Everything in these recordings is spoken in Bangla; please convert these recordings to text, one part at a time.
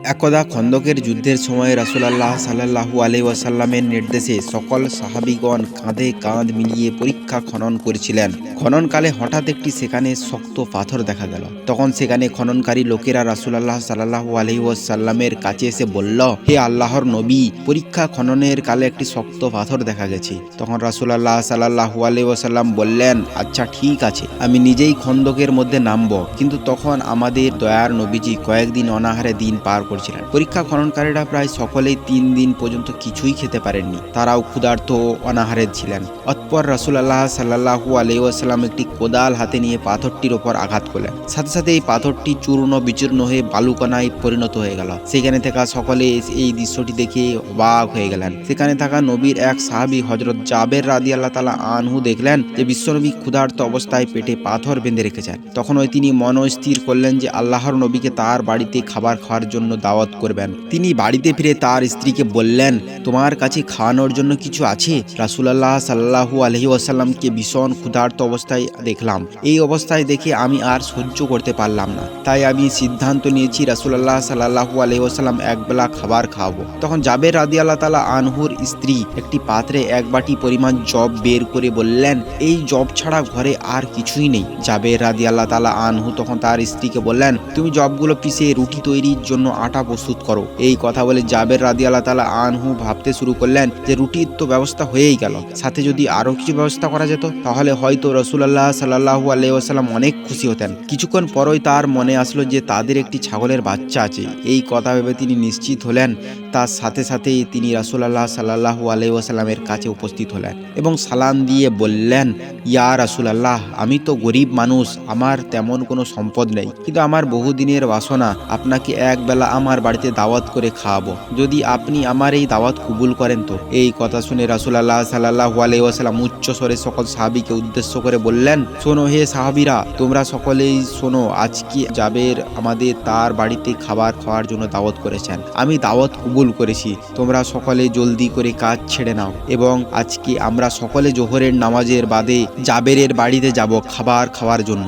একদা খন্দকের যুদ্ধের সময় রাসূলুল্লাহ সাল্লাল্লাহু আলাইহি ওয়াসাল্লামের নির্দেশে সকল সাহাবীগণ কাঁধে কাঁধ মিলিয়ে পরীক্ষা খনন করেছিলেন। খননকালে হঠাৎ একটি সেখানে শক্ত পাথর দেখা গেল। তখন সেখানে খননকারী লোকেরা রাসূলুল্লাহ সাল্লাল্লাহু আলাইহি ওয়াসাল্লামের কাছে এসে বলল, হে আল্লাহর নবী, পরীক্ষা খননের কালে একটি শক্ত পাথর দেখা গেছে। তখন রাসূলুল্লাহ সাল্লাল্লাহু আলাইহি ওয়াসাল্লাম বললেন, আচ্ছা ঠিক আছে, আমি নিজেই খন্দকের মধ্যে নামব। কিন্তু তখন আমাদের দয়ার নবীজি কয়েকদিন অনাহারে দিন পার করছিলেন। পরীক্ষা খননকারীরা প্রায় সকলেই 3 দিন পর্যন্ত কিছুই খেতে পারেননি। তারাও ক্ষুধার্ত ও অনাহারে ছিলেন। অতঃপর রাসূলুল্লাহ সাল্লাল্লাহু আলাইহি ওয়াসাল্লাম একটি কোদাল হাতে নিয়ে পাথরটির ওপর আঘাত করলেন। সাথে সাথে এই পাথরটি চূর্ণ বিচূর্ণ হয়ে বালুকণায় পরিণত হয়ে গেল। সেখানে থাকা সকলে এই দৃশ্যটি দেখে অবাক হয়ে গেলেন। সেখানে থাকা নবীর এক সাহাবী হযরত জাবের রাদিয়াল্লাহু তাআলা আনহু দেখলেন যে বিশ্বনবী ক্ষুধার্ত অবস্থায় পেটে পাথর বেঁধে রেখেছেন। তখন তিনি মনস্থির করলেন যে আল্লাহর নবীকে তার বাড়িতে খাবার খাওয়ার জন্য দাওয়াত করবেন। তিনি বাড়িতে ফিরে তার স্ত্রীকে বললেন, তোমার কাছে খাওয়ানোর জন্য কিছু আছে? রাসূলুল্লাহ সাল্লাল্লাহু আলাইহি ওয়াসাল্লামকে ভীষণ ক্ষুধার্ত অবস্থায় দেখলাম। এই অবস্থায় দেখে আমি আর সহ্য করতে পারলাম না। তাই আমি সিদ্ধান্ত নিয়েছি রাসূলুল্লাহ সাল্লাল্লাহু আলাইহি ওয়াসাল্লাম একবেলা খাবার খাওয়াবো। তখন জাবের রাদিয়াল্লাহু তাআলা আনহুর স্ত্রী একটি পাত্রে 1 বাটি পরিমাণ জব বের করে বললেন, এই জব ছাড়া ঘরে আর কিছুই নেই। জাবের রাদিয়াল্লাহু তাআলা আনহু তখন তার স্ত্রীকে বললেন, তুমি জবগুলো পিষে রুটি তৈরির জন্য আটা প্রস্তুত করো। এই কথা বলে জাবের রাদিয়াল্লাহু তাআলা আনহু ভাবতে শুরু করলেন যে রুটির তো ব্যবস্থা হয়েই গেল, সাথে যদি আরো কিছু ব্যবস্থা করা যেত তাহলে হয়তো রাসূলুল্লাহ সাল্লাল্লাহু আলাইহি ওয়াসাল্লাম অনেক খুশি হতেন। কিছুক্ষণ পরই তার মনে আসলো যে তাদের একটি ছাগলের বাচ্চা আছে। এই কথা ভেবে তিনি নিশ্চিত হলেন। তার সাথে সাথেই তিনি রাসূলুল্লাহ সাল্লাল্লাহু আলাইহি ওয়াসাল্লামের কাছে উপস্থিত হলেন এবং সালাম দিয়ে বললেন, ইয়া রাসূলুল্লাহ, আমি তো গরিব মানুষ, আমার তেমন কোনো সম্পদ নেই, কিন্তু আমার বহুদিনের বাসনা আপনাকে একবেলা আমার বাড়িতে দাওয়াত করে খাওয়াবো। যদি আপনি আমার এই দাওয়াত কবুল করেন তো। এই কথা শুনে রাসূলুল্লাহ সাল্লাল্লাহু আলাইহি ওয়াসাল্লাম উচ্চ স্বরে সকল সাহাবীকে উদ্দেশ্য করে বললেন, শোনো হে সাহাবীরা, তোমরা সকলেই শোনো, আজকে জাবের আমাদের তার বাড়িতে খাবার খাওয়ার জন্য দাওয়াত করেছেন। আমি দাওয়াত কবুল করেছি। তোমরা সকলে জলদি করে কাজ ছেড়ে নাও এবং আজকে আমরা সকলে জোহরের নামাজের বাদে জাবেরের বাড়িতে যাব খাবার খাওয়ার জন্য।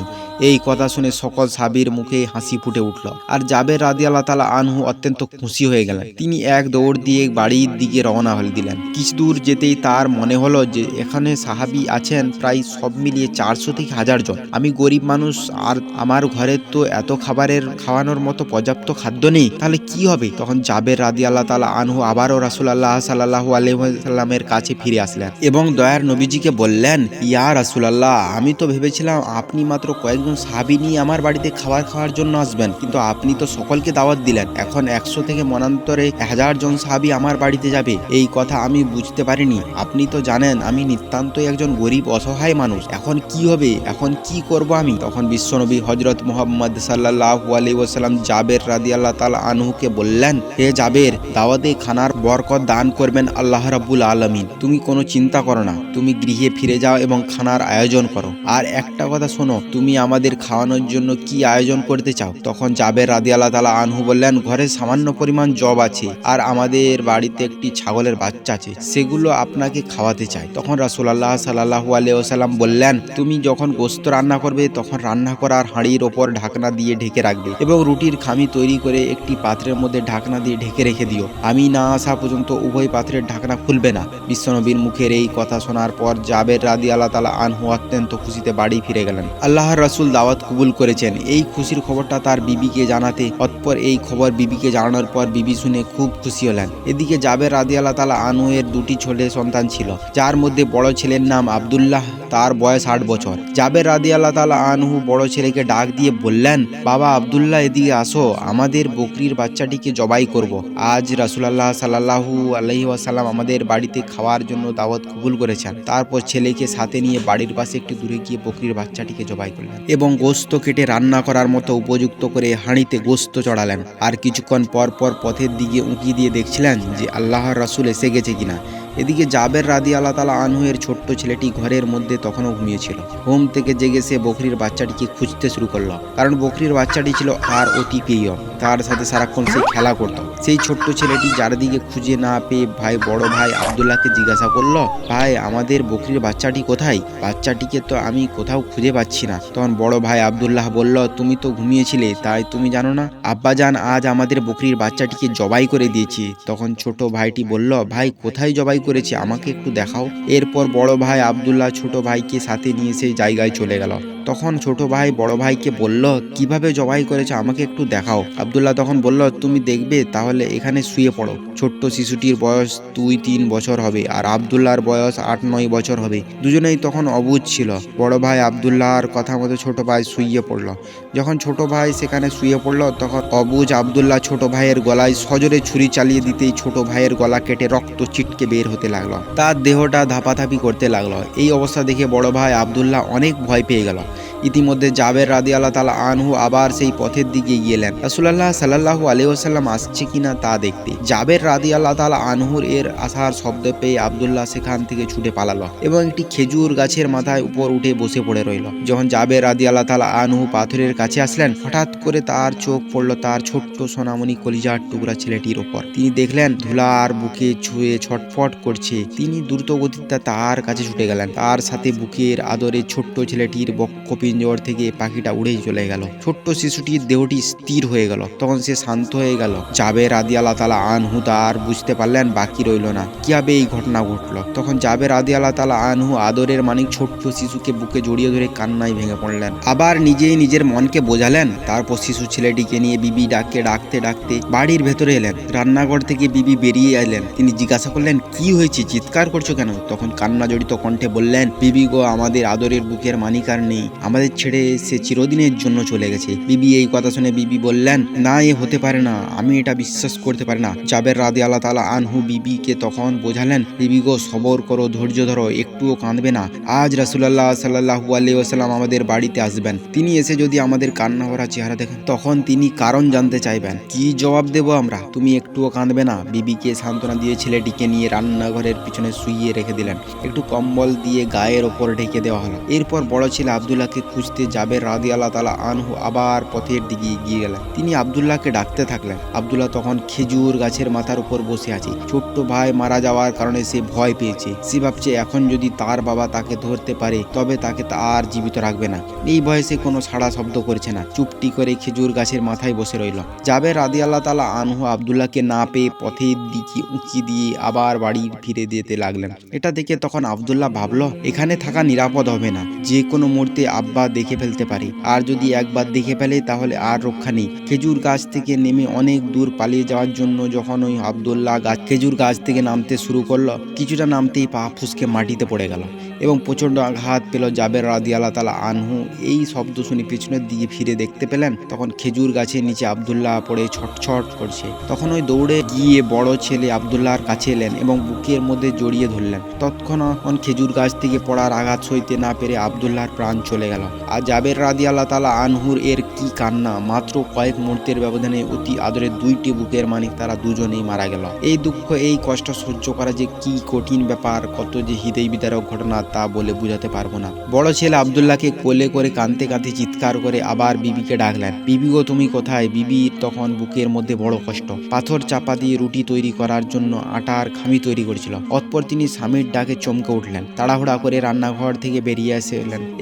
এই কথা শুনে সকল সাহাবীর মুখে হাসি ফুটে উঠল আর জাবের রাদিয়াল্লাহু তাআলা আনহু অত্যন্ত খুশি হয়ে গেলেন। তিনি এক দৌড় দিয়ে বাড়ির দিকে রওনা হয়ে দিলেন। কিছু দূর যেতেই তার মনে হলো যে এখানে সাহাবী আছেন প্রায় সব মিলিয়ে 400 থেকে 1000 জন। আমি গরিব মানুষ আর আমার ঘরে তো এত খাওয়ানোর মতো পর্যাপ্ত খাদ্য নেই, তাহলে কি হবে? তখন জাবের রাদিয়াল্লাহু তাআলা আনহু আবারও রাসূলুল্লাহ সাল্লাল্লাহু আলাইহি ওয়াসাল্লামের কাছে ফিরে আসলেন এবং দয়ার নবীজিকে বললেন, ইয়া রাসূলুল্লাহ, আমি তো ভেবেছিলাম আপনি মাত্র কয়েকজন সাহাবী নিয়ে আমার বাড়িতে খাবার খাওয়ার জন্য আসবেন, কিন্তু আপনি তো সকলকে দাওয়াত দিলেন। এখন 100 থেকে মনান্তরে 1000 জন সাহাবী আমার বাড়িতে যাবে, এই কথা আমি বুঝতে পারিনি। আপনি তো জানেন আমি নিতান্তই একজন গরিব অসহায় মানুষ। এখন কি হবে? এখন কি করব আমি? তখন বিশ্বনবী হযরত মুহাম্মদ সাল্লাল্লাহু আলাইহি ওয়াসাল্লাম জাবের রাদিয়াল্লাহু তাআলা আনহুকে বললেন, হে জাবের, দাওয়াতে খানার বরকত দান করবেন আল্লাহ রাব্বুল আলামিন। তুমি কোনো চিন্তা করো না, তুমি গৃহে ফিরে যাও এবং খানার আয়োজন করো। আর একটা কথা শোনো, তুমি আমাদের খাওয়ানোর জন্য কি আয়োজন করতে চাও? তখন জাবের রাদিয়াল্লাহু তাআলা আনহু বললেন, ঘরে সামান্য পরিমাণ জব আছে আর আমাদের বাড়িতে একটি ছাগলের বাচ্চা আছে, সেগুলো আপনাকে খাওয়াতে চাই। তখন রাসূলুল্লাহ সাল্লাল্লাহু আলাইহি ওয়াসাল্লাম বললেন, তুমি যখন গোশত রান্না করবে তখন রান্না করার হাঁড়ির ওপর ঢাকনা দিয়ে ঢেকে রাখবে এবং রুটির খামি তৈরি করে একটি পাত্রের মধ্যে ঢাকনা দিয়ে ঢেকে রেখে দিও। আমি না আসা পর্যন্ত উভয় পাত্রের ঢাকনা খুলবে না। বিশ্বনবীর মুখের এই কথা শোনার পর জাবের রাদিয়াল্লাহু তাআলা আনহু অত্যন্ত খুশিতে বাড়ি ফিরে গেলেন। আল্লাহর রাসূল দাওয়াত কবুল করেছেন। এই খুশির খবরটা তার বিবিকে জানাতে অতঃপর এই খবর বিবিকে জানানোর পর বিবি শুনে খুব খুশি হলেন। এদিকে জাবের রাদিয়াল্লাহু তাআলা আনহু এর 2টি ছেলে সন্তান ছিল, যার মধ্যে বড় ছেলের নাম আব্দুল্লাহ, তার বয়স 8 বছর। জাবের রাদিয়াল্লাহু তাআলা আনহু বড় ছেলেকে ডাক দিয়ে বললেন, বাবা আব্দুল্লাহ, এদিকে আসো, আমাদের বকরির বাচ্চাটিকে জবাই করব। আজ রাসূলুল্লাহ সাল্লাল্লাহু আলাইহি ওয়াসাল্লাম আমাদের বাড়িতে খাওয়ার জন্য দাওয়াত কবুল করেছেন। তারপর ছেলেকে সাথে নিয়ে বাড়ির পাশে একটু দূরে গিয়ে বকরির বাচ্চাটিকে জবাই করলেন এবং গোশত কেটে রান্না করার মতো উপযুক্ত করে হাঁড়িতে গোশত চড়ালেন। আর কিছুক্ষণ পর পর পথের দিকে উঁকি দিয়ে দেখছিলেন যে আল্লাহর রাসূল এসে গেছে কিনা। এদিকে জাবের রাদিয়াল্লাহু তাআলা আনহু এর ছোট্ট ছেলেটি ঘরের মধ্যে তখনও ঘুমিয়েছিল। ঘুম থেকে জেগে সে বকরির বাচ্চাটিকে খুঁজতে শুরু করলো, কারণ বকরির বাচ্চাটি ছিল আর অতি প্রিয়। তার সাথে সারাক্ষণ সে খেলা করত। সেই ছোট্ট ছেলেটি চারিদিকে খুঁজে না পেয়ে বড় ভাই আব্দুল্লাহকে জিজ্ঞাসা করলো, ভাই আমাদের বকরির বাচ্চাটি কোথায়? বাচ্চাটিকে তো আমি কোথাও খুঁজে পাচ্ছি না। তখন বড় ভাই আব্দুল্লাহ বলল, তুমি তো ঘুমিয়েছিলে, তাই তুমি জানো না? আব্বাজান আজ আমাদের বকরির বাচ্চাটিকে জবাই করে দিয়েছি। তখন ছোট ভাইটি বলল, ভাই কোথায় জবাই করেছে, আমাকে একটু দেখাও। এরপর বড় ভাই আব্দুল্লাহ ছোট ভাইকে সাথে নিয়ে সেই জায়গায় চলে গেল। তখন ছোট ভাই বড় ভাইকে বলল, কিভাবে জবাই করেছে আমাকে একটু দেখাও। আব্দুল্লাহ তখন বলল, তুমি দেখবে তাহলে এখানে শুয়ে পড়ো। ছোট্ট শিশুটির বয়স 2-3 বছর হবে আর আব্দুল্লাহর বয়স 8-9 বছর হবে। দুজনেই তখন অবুঝ ছিল। বড় ভাই আব্দুল্লাহর কথা মতো ছোট ভাই শুয়ে পড়ল। যখন ছোট ভাই সেখানে শুয়ে পড়ল তখন অবুঝ আব্দুল্লাহ ছোট ভাইয়ের গলায় সজোরে ছুরি চালিয়ে দিতেই ছোট ভাইয়ের গলা কেটে রক্ত ছিটকে বের হতে লাগলো। তার দেহটা ধাপাধাপি করতে লাগলো। এই অবস্থা দেখে বড় ভাই আব্দুল্লাহ অনেক ভয় পেয়ে গেল। ইতিমধ্যে জাবের রাদিয়াল্লাহু তাআলা আনহু আবার সেই পথের দিকে গেলেন রাসূলুল্লাহ সাল্লাল্লাহু আলাইহি ওয়াসাল্লাম আসছে কিনা তা দেখতে। জাবের রাদিয়াল্লাহু তাআলা আনহুর এর আসার শব্দ পেয়ে আব্দুল্লাহ সেখান থেকে ছুটে পালালো এবং একটি খেজুর গাছের মাথায় উপর উঠে বসে পড়ে রইল। যখন জাবের রাদিয়াল্লাহু তাআলা আনহু পাথরের কাছে আসলেন, হঠাৎ করে তার চোখ পড়ল তার ছোট্ট সোনামণি কলিজার টুকরা ছেলেটির উপর। তিনি দেখলেন ধুলার বুকে ছুঁয়ে ছটফট করছে। তিনি দ্রুত গতিতে তার কাছে ছুটে গেলেন। তার সাথে বুকের আদরে ছোট্ট ছেলেটির বক্ষপিঞ্জর থেকে পাখিটা উড়েই চলে গেল। ছোট্ট শিশুটির দেহটি স্থির হয়ে গেল। তখন সে শান্ত হয়ে গেল। জাবের রাদিয়াল্লাহু তাআলা আনহু তার বুঝতে পারলেন বাকি রইল না কিভাবে এই ঘটনা ঘটল। তখন জাবের রাদিয়াল্লাহু তাআলা আনহু আদরের মানিক ছোট্ট শিশুকে বুকে জড়িয়ে ধরে কান্নায় ভেঙে পড়লেন। আবার নিজেই নিজের মনকে বোঝালেন। তারপর শিশু ছেলেটিকে নিয়ে বিবি ডাকতে ডাকতে বাড়ির ভেতরে এলেন। রান্নাঘর থেকে বিবি বেরিয়ে এলেন। তিনি জিজ্ঞাসা করলেন, কি হয়েছে, চিৎকার করছো কেন? তখন কান্না জড়িত কণ্ঠে বললেন, বিবি গো, আমাদের আদরের বুকের মানিক আর নেই, আমাদের ছেড়ে সে চিরদিনের জন্য চলে গেছে। বিবি এই কথা শুনে বিবি বললেন, না এ হতে পারে না, আমি এটা বিশ্বাস করতে পারি না। জাবের রাদিয়াল্লাহু তাআলা আনহু বিবিকে তখন বোঝালেন, বিবি গো সবর করো, ধৈর্য ধরো, একটুও কাঁদবে না। আজ রাসূলুল্লাহ সাল্লাল্লাহু আলাইহি ওয়াসাল্লাম আমাদের বাড়িতে আসবেন। তিনি এসে যদি আমাদের কান্না ভরা চেহারা দেখেন তখন তিনি কারণ জানতে চাইবেন। কি জবাব দেব আমরা? তুমি একটুও কাঁদবে না। বিবিকে সান্ত্বনা দিয়ে ছেলেটিকে নিয়ে রান্নাঘরের পিছনে শুইয়ে রেখে দিলেন। একটু কম্বল দিয়ে গায়ের ওপর ঢেকে দেওয়া হলো। এরপর বড় ছেলে আব্দুল্লাহকে খুঁজতে জাবের রাদিয়াল্লাহু তাআলা আনহু আবার পথের দিকে এগিয়ে গেলেন। তিনি আব্দুল্লাহকে ডাকতে থাকলেন। আব্দুল্লাহ তখন খেজুর গাছের মাথার উপর বসে আছে। ছোট্ট ভাই মারা যাওয়ার কারণে সে ভয় পেয়েছে। সে ভাবছে এখন যদি তার বাবা তাকে ধরতে পারে তবে তাকে আর জীবিত রাখবে না। এই ভয়ে সে কোনো সাড়া শব্দ করছে না, চুপটি করে খেজুর গাছের মাথায় বসে রইল। জাবের রাদিয়াল্লাহু তাআলা আনহু আব্দুল্লাহকে না পেয়ে পথের দিকে উঁকি দিয়ে আবার বাড়ি ফিরে যেতে লাগলেন। এটা দেখে তখন আব্দুল্লাহ ভাবল, এখানে থাকা নিরাপদ হবে না, যে কোনো মুহূর্তে আব্বা দেখে ফেলতে পারে, আর যদি একবার দেখে ফেলে তাহলে আর রক্ষা নেই। খেজুর গাছ থেকে নেমে অনেক দূর পালিয়ে যাওয়ার জন্য যখন ওই আব্দুল্লাহ খেজুর গাছ থেকে নামতে শুরু করলো, কিছুটা নামতেই পা ফুসকে মাটিতে পড়ে গেল এবং প্রচণ্ড আঘাত পেল জাবের রাদিয়াল্লাহু তাআলা আনহু। এই শব্দ শুনে পিছনের দিকে ফিরে দেখতে পেলেন তখন খেজুর গাছের নিচে আব্দুল্লাহ পড়ে ছটছট করছে। তখন ওই দৌড়ে গিয়ে বড় ছেলে আব্দুল্লাহর কাছে এলেন এবং বুকের মধ্যে জড়িয়ে ধরলেন। তৎক্ষণাৎ খেজুর গাছ থেকে পড়ার আঘাত সইতে না পেরে আব্দুল্লাহর প্রাণ চলে গেল। আর জাবের রাদিয়াল্লাহু তাআলা আনহুর এর কি কান্না! মাত্র কয়েক মুহূর্তের ব্যবধানে অতি আদরের দুইটি বুকের মানিক তারা দুজনেই মারা গেল। এই দুঃখ, এই কষ্ট সহ্য করা যে কি কঠিন ব্যাপার, কত যে হৃদয় বিদারক ঘটনা তা বলে বুঝাতে পারবো না। বড় ছেলে আব্দুল্লাহকে কোলে করে কাঁদতে কাঁদতে চিৎকার করে আবার বিবিকে ডাকলেন, বিবি গো তুমি কোথায়? বিবি তখন বুকের মধ্যে বড় কষ্ট। পাথর চাপা দিয়ে রুটি তৈরি করার জন্য আটার খামি তৈরি করছিল। অতঃপর তিনি স্বামীর ডাকে চমকে উঠলেন। তাড়াহুড়া করে রান্নাঘর থেকে বেরিয়ে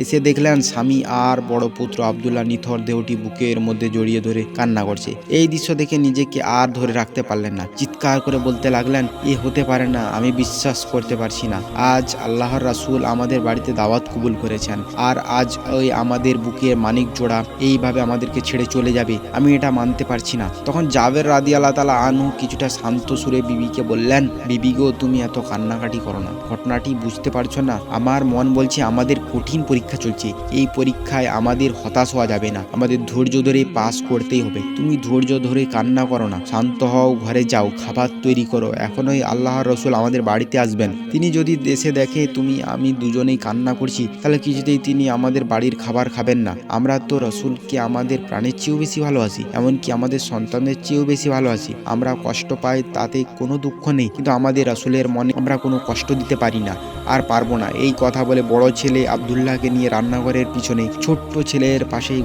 এসে দেখলেন স্বামী আর বড় পুত্র আব্দুল্লাহ নিথর দেহটি বুকের মধ্যে জড়িয়ে ধরে কান্না করছে। এই দৃশ্য দেখে নিজেকে আর ধরে রাখতে পারলেন না। চিৎকার করে বলতে লাগলেন, এ হতে পারে না, আমি বিশ্বাস করতে পারছি না। আজ আল্লাহর রাসূল আমাদের বাড়িতে দাওয়াত কবুল করেছেন, আর আজ ওই আমাদের বুকের মানিক জোড়া এইভাবে আমাদেরকে ছেড়ে চলে যাবে, আমি এটা মানতে পারছি না। তখন জাবের রাদিয়াল্লাহু তাআলা আনহু কিছুটা শান্ত সুরে বিবিকে বললেন, বিবি গো তুমি এত কান্নাকাটি করো না, ঘটনাটি বুঝতে পারছো না? আমার মন বলছে আমাদের কঠিন পরীক্ষা চলছে, এই পরীক্ষায় আমাদের হতাশ হওয়া যাবে না, আমাদের ধৈর্য ধরে পাস করতেই হবে। তুমি ধৈর্য ধরে কান্না করো না, শান্ত হও, ঘরে যাও, খাবার তৈরি করো। এখনই আল্লাহর রাসূল আমাদের বাড়িতে আসবেন, তিনি যদি দেশে দেখে তুমি আমি দুজনেই কান্না করছি, তাহলে কিছুতেই তিনি আমাদের বাড়ির খাবার খাবেন না। আমরা তো রসুলকে আমাদের প্রাণের চেয়েও বেশি ভালোবাসি, এমনকি আমাদের সন্তানদের চেয়েও বেশি ভালোবাসি। আমরা কষ্ট পাই তাতে কোনো দুঃখ নেই, কিন্তু আমাদের রসুলের মনে আমরা কোনো কষ্ট দিতে পারি না, আর পারবো না। এই কথা বলে বড় ছেলে আব্দুল্লাহকে নিয়ে রান্নাঘরের পিছনে ছোট্ট ছেলের পাশে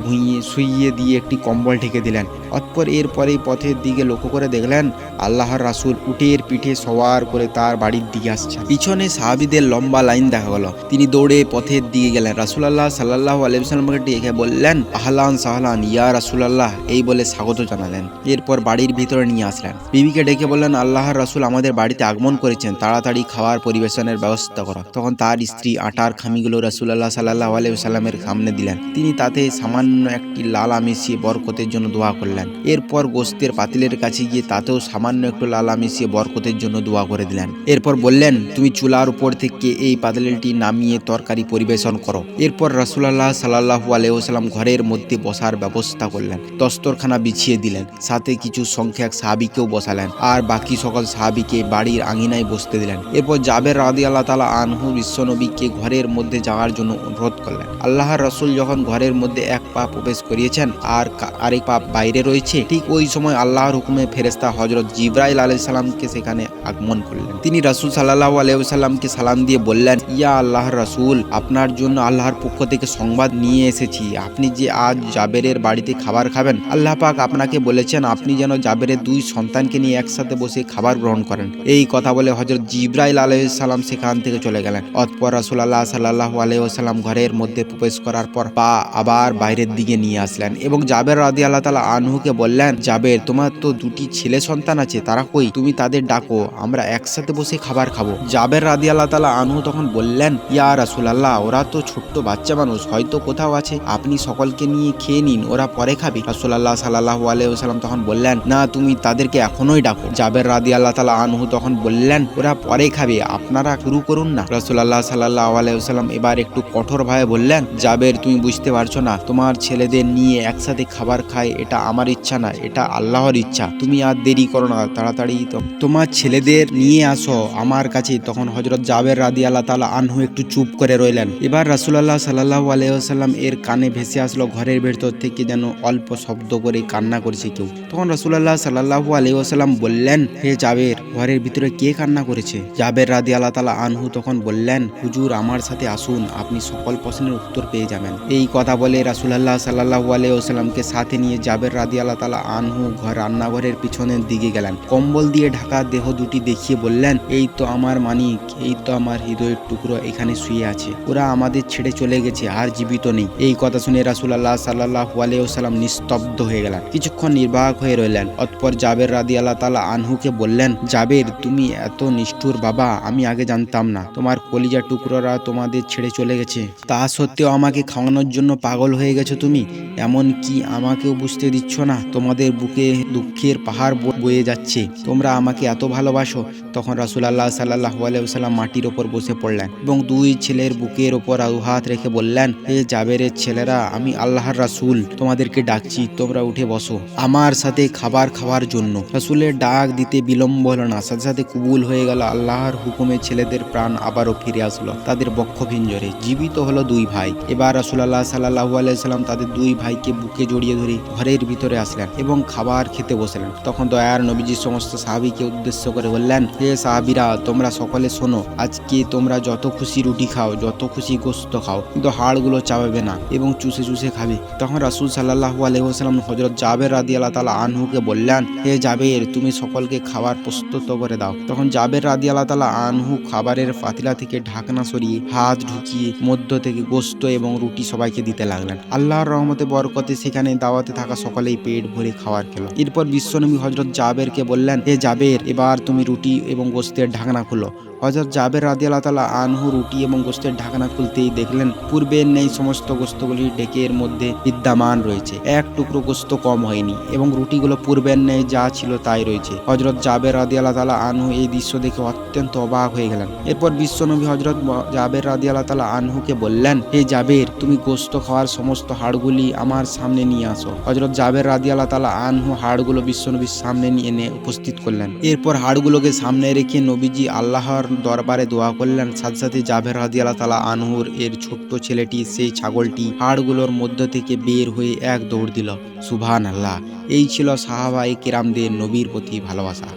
শুইয়ে দিয়ে একটি কম্বল ঢেকে দিলেন। অতঃপর এরপরেই পথের দিকে লক্ষ্য করে দেখলেন আল্লাহর রাসূল উটের পিঠে সওয়ার করে তার বাড়ির দিকে আসছেন। পিছনে সাহাবীদের লম্বা লাইন দেখা গেল। তিনি দৌড়ে পথের দিকে গেলেন। রাসূলুল্লাহ সাল্লাল্লাহু আলাইহি ওয়াসাল্লামকে ডেকে বললেন, আহলান সাহলান ইয়া রাসূলুল্লাহ, এই বলে স্বাগত জানালেন। এরপর বাড়ির ভিতরে নিয়ে আসলেন। বিবিকে ডেকে বললেন, আল্লাহর রাসূল আমাদের বাড়িতে আগমন করেছেন, তাড়াতাড়ি খাবার পরিবেশনের ব্যবস্থা করো। তখন তার স্ত্রী আটার খামিগুলো রাসূলুল্লাহ সাল্লাল্লাহু আলাইহি ওয়াসাল্লামের সামনে দিলেন। তিনি তাতে সামান্য একটি লালা মিশিয়ে বরকতের জন্য দোয়া করলেন। এরপর গোশতের পাতিলের কাছে গিয়ে তাতেও সামান্য একটু লালা মিশিয়ে বরকতের জন্য দোয়া করে দিলেন। এরপর বললেন, তুমি চুলার উপর থেকে এই পাতিলটি নামিয়ে তরকারি পরিবেশন করো। এরপর রাসূলুল্লাহ সাল্লাল্লাহু আলাইহি ওয়াসাল্লাম ঘরের মধ্যে বসার ব্যবস্থা করলেন, দস্তরখানা বিছিয়ে দিলেন, সাথে কিছু সংখ্যক সাহাবীকেও বসালেন, আর বাকি সকল সাহাবীকে বাড়ির আঙিনায় বসতে দিলেন। এরপর জাবের রাদিয়াল্লাহু তাআলা আনহু বিশ্বনবীকে ঘরের মধ্যে যাওয়ার জন্য অনুরোধ করলেন। আল্লাহর রাসূল যখন ঘরের মধ্যে এক পা প্রবেশ করিয়েছেন আর আরেক পা বাইরে রয়েছে, ঠিক ওই সময় আল্লাহর হুকুমে ফেরেশতা হযরত জিবরাইল আলাইহিস সালামকে সেখানে আগমন করলেন। তিনি রাসূল সাল্লাল্লাহু আলাইহি ওয়াসাল্লামকে সালাম দিয়ে বললেন, ইয়া আল্লাহর রাসূল, আপনার জন্য আল্লাহর পক্ষ থেকে সংবাদ নিয়ে এসেছি। আপনি যে আজ জাবেরের বাড়িতে খাবার খাবেন, আল্লাহ পাক আপনাকে বলেছেন আপনি যেন জাবেরের দুই সন্তানকে নিয়ে একসাথে বসে খাবার গ্রহণ করেন। এই কথা বলে হযরত জিবরাইল আলাইহিস সালাম সেখান থেকে চলে গেলেন। অতঃপর রাসূলুল্লাহ সাল্লাল্লাহু আলাইহি ওয়াসাল্লাম ঘরের মধ্যে প্রবেশ করার পর পা আবার বাইরের দিকে নিয়ে আসলেন এবং জাবের রাদিয়াল্লাহু তাআলা আনহুকে বললেন, জাবের, তোমার তো দুটি ছেলে সন্তান আছে, তারা কই? তুমি তাদের ডাকো, আমরা একসাথে বসে খাবার খাবো। জাবের রাদিয়াল্লাহু তাআলা আনহু তখন বললেন, ইয়া রাসূলুল্লাহ, ওরা তো ছোট্ট বাচ্চা মানুষ, হয়তো কোথাও আছে, আপনি সকলকে নিয়ে খেয়ে নিন, ওরা পরে খাবে। রাসূলুল্লাহ সাল্লাল্লাহু আলাইহি ওয়াসাল্লাম তখন বললেন, না, তুমি তাদেরকে এখনোই ডাকো। জাবের রাদিয়াল্লাহু তাআলা আনহু তখন বললেন, ওরা পরে খাবে, আপনারা শুরু করুন না। রাসূলুল্লাহ সাল্লাল্লাহু আলাইহি ওয়াসাল্লাম এবার একটু কঠোরভাবে বললেন, জাবের, তুমি বুঝতে পারছো না, তোমার ছেলেদের নিয়ে একসাথে খাবার খায় এটা আমার ইচ্ছা না, এটা আল্লাহর ইচ্ছা। তুমি আর দেরি করো না, তাড়াতাড়ি তোমার ছেলেদের নিয়ে আসো আমার কাছে। তখন হযরত জাবের রাদিয়াল্লাহু তাআলা আনহু একটু চুপ করে রইলেন। এবার রাসূলুল্লাহ সাল্লাল্লাহু আলাইহি ওয়াসাল্লাম এর কানে ভেসে আসলো ঘরের ভেতর থেকে যেন অল্প শব্দ করে কান্না করছে কেউ। তখন রাসূলুল্লাহ সাল্লাল্লাহু আলাইহি ওয়াসাল্লাম বললেন, হে জাবের, ঘরের ভিতরে কে কান্না করেছে? জাবের রাদিয়াল্লাহু তাআলা আনহু তখন বললেন, হুজুর, আমার সাথে আসুন, আপনি সকল প্রশ্নের উত্তর পেয়ে যাবেন। এই কথা বলে রাসূলুল্লাহ সাল্লাল্লাহু আলাইহি ওয়াসাল্লামকে সাথে নিয়ে জাবের রাদিয়াল্লাহু তাআলা আনহু রান্নাঘরের পিছনের দিকে গেলেন। কম্বল দিয়ে ঢাকা দেহ দুটি দেখিয়ে বললেন, এই তো আমার মানিক, এই তো আমার হৃদয়ের টুকরো এখানে শুয়ে আছে। ওরা আমাদের ছেড়ে চলে গেছে, আর জীবিত নেই। এই কথা শুনে রাসূলুল্লাহ সাল্লাল্লাহু আলাইহি ওয়াসাল্লাম নিস্তব্ধ হয়ে গেলেন, কিছুক্ষণ নির্বাক হয়ে রইলেন। অতঃপর জাবের রাদিয়াল্লাহু তাআলা আনহুকে বললেন, জাবের, তুমি এত নিষ্ঠুর বাবা, আমি আগে জানতাম না। তোমার কলিজা টুকরোরা তোমাদের ছেড়ে চলে গেছে, তা সত্ত্বেও আমাকে খাওয়ানোর জন্য পাগল হয়ে গেছো তুমি। এমন কি আমাকেও বুঝতে দিচ্ছ না? তোমাদের বুকে দুঃখের পাহাড় বয়ে যাচ্ছে, তোমরা আমাকে এত ভালোবাসো। তখন রাসূলুল্লাহ সাল্লাল্লাহু আলাইহি ওয়াসাল্লাম মাটির ওপর বসে পড়লেন এবং দুই ছেলের বুকের ওপর হাত রেখে বললেন, হে জাবেরের ছেলেরা, আমি আল্লাহর রাসূল তোমাদেরকে ডাকছি, তোমরা উঠে বসো আমার সাথে খাবার খাওয়ার জন্য। রাসূলের ডাক দিতে বিলম্ব হলো না, সাথে সাথে কবুল হয়ে গেল। আল্লাহর হুকুমে ছেলেদের প্রাণ আবারও ফিরে আসলো তাদের বক্ষপিঞ্জরে। জীবিত হলো দুই ভাই। এবার রাসূলুল্লাহ সাল্লাল্লাহু আলাইহি ওয়াসাল্লাম তাদের দুই ভাইকে বুকে জড়িয়ে ধরে ঘরের ভিতরে আসলেন এবং খাবার খেতে বসলেন। তখন দয়ার নবীজি সমস্ত সাহাবীকে উদ্দেশ্য করে বললেন, হে সাহাবীরা, তোমরা সকলে শোনো, আজকে তোমরা যত খুশি রুটি খাও, যত খুশি গোশত খাও, কিন্তু হাড়গুলো চাবাবে না এবং চুষে চুষে খাবে। তখন রাসূল সাল্লাল্লাহু আলাইহি ওয়াসাল্লাম হযরত জাবের রাদিয়াল্লাহু তাআলা আনহুকে বললেন, হে জাবের, তুমি সকলকে খাবার প্রস্তুত করে দাও। তখন জাবের রাদিয়াল্লাহু তাআলা আনহু খাবারের পাতিলা থেকে ঢাকনা সরিয়ে হাত ঢুকিয়ে মধ্য থেকে গোশত এবং রুটি সবাইকে দিতে লাগলেন। আল্লাহর রহমতে বরকতে সেখানে দাওয়াতে থাকা সকলেই পেট ভরে খাবার খেলো। এরপর বিশ্বনবী হযরত জাবেরকে বললেন, হে জাবের, এবার তুমি রুটি এবং গোশতের ঢাকনা খুলো। হযরত জাবের রাদিয়াল্লাহু তাআলা আনহু রুটি এবং গোশতের ঢাকনা খুলতেই দেখলেন পূর্বের নেই সমস্ত গোশতগুলি ডেকের মধ্যে বিদ্যমান রয়েছে, এক টুকরো গোশত কম হয়নি এবং রুটিগুলো পূর্বের নেই যা ছিল তাই রয়েছে। হযরত জাবের রাদিয়াল্লাহু তাআলা আনহু এই দৃশ্য দেখে অত্যন্ত অবাক হয়ে গেলেন। এরপর বিশ্বনবী হযরত জাবের রাদিয়াল্লাহু তাআলা আনহুকে বললেন, হে জাবের, তুমি গোশত খাওয়ার সমস্ত হাড়গুলি আমার সামনে নিয়ে আসো। হযরত জাবের রাদিয়াল্লাহু তাআলা আনহু হাড়গুলো বিশ্বনবীর সামনে নিয়ে এনে উপস্থিত করলেন। এরপর হাড়গুলোকে সামনে রেখে নবীজি আল্লাহর দরবারে দোয়া করলেন। সাথে সাথে জাবের রাদিয়াল্লাহু তাআলা আনহুর এর ছোট্ট ছেলেটি সেই ছাগলটি হাড়গুলোর মধ্য থেকে বের হয়ে এক দৌড় দিল। সুবহানাল্লাহ। এই ছিল সাহাবায়ে কেরামদের নবীর প্রতি ভালোবাসা।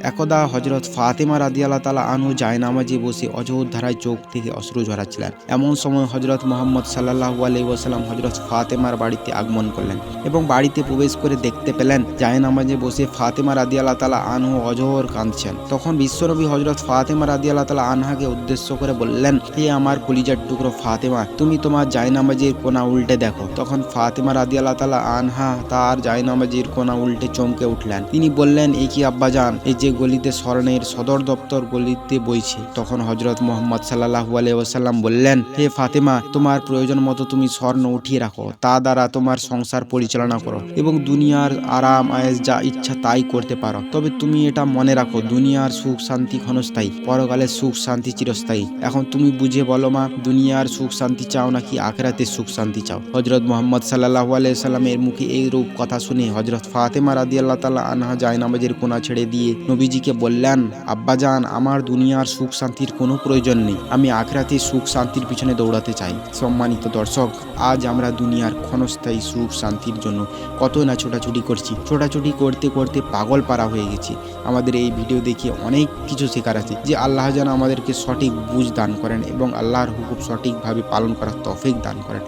একদা হযরত ফাতেমা রাদিয়াল্লাহু তাআলা আনহু জায়নামাজে বসে অঝোর ধারায় চোখ থেকে অশ্রু ঝরাচ্ছিলেন। এমন সময় হযরত মুহাম্মদ সাল্লাল্লাহু আলাইহি ওয়াসাল্লাম হযরত ফাতেমার বাড়িতে আগমন করলেন এবং বাড়িতে প্রবেশ করে দেখতে পেলেন জায়নামাজে বসে ফাতেমা রাদিয়াল্লাহু তাআলা আনহু অঝোর কাঁদছেন। তখন বিশ্বনবী হযরত ফাতেমা রাদিয়াল্লাহু তাআলা আনহাকে উদ্দেশ্য করে বললেন, হে আমার কলিজার টুকরো ফাতেমা, তুমি তোমার জায়নামাজের কোণা উল্টে দেখো। তখন ফাতেমা রাদিয়াল্লাহু তাআলা আনহা তার জায়নামাজের কোণা উল্টে চমকে উঠলেন। তিনি বললেন, এ কি আব্বাজান, এই যে গলিতে স্বর্ণের সদর দপ্তর গলিতে বইছে। তখন হযরত মুহাম্মদ সাল্লাল্লাহু আলাইহি ওয়াসাল্লাম বললেন, হে ফাতেমা, তোমার প্রয়োজন মতো তুমি স্বর্ণ উঠিয়ে রাখো, তা দ্বারা তোমার সংসার পরিচালনা করো এবং দুনিয়ার আরাম আয়েশ যা ইচ্ছা তাই করতে পারো। তবে তুমি এটা মনে রাখো, দুনিয়ার সুখ শান্তি ক্ষণস্থায়ী, পরকালের সুখ শান্তি চিরস্থায়ী। এখন তুমি বুঝে বলো মা, দুনিয়ার সুখ শান্তি চাও নাকি আখিরাতের সুখ শান্তি চাও? হযরত মুহাম্মদ সাল্লাল্লাহু আলাইহি ওয়াসাল্লামের মুখে এই রূপ কথা শুনে হযরত ফাতেমা রাদিয়াল্লাহু তাআলা আনহা জায়নামাজের কোণা ছেড়ে দিয়ে নবীজিকে বললেন, আব্বাজান, আমার দুনিয়ার সুখ শান্তির কোনো প্রয়োজন নেই, আমি আখিরাতের সুখ শান্তির পিছনে দৌড়াতে চাই। সম্মানিত দর্শক, আজ আমরা দুনিয়ার ক্ষণস্থায়ী সুখ শান্তির জন্য কত না ছোটাছুটি করছি। ছোটাছুটি করতে করতে পাগল পারা হয়ে গেছি। আমাদের এই ভিডিও দেখে অনেক কিছু শেখার আছে, যে আল্লাহ যেন আমাদেরকে সঠিক বুঝ দান করেন এবং আল্লাহর হুকুম সঠিকভাবে পালন করার তৌফিক দান করেন।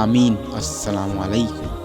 আমিন। আসসালামু আলাইকুম।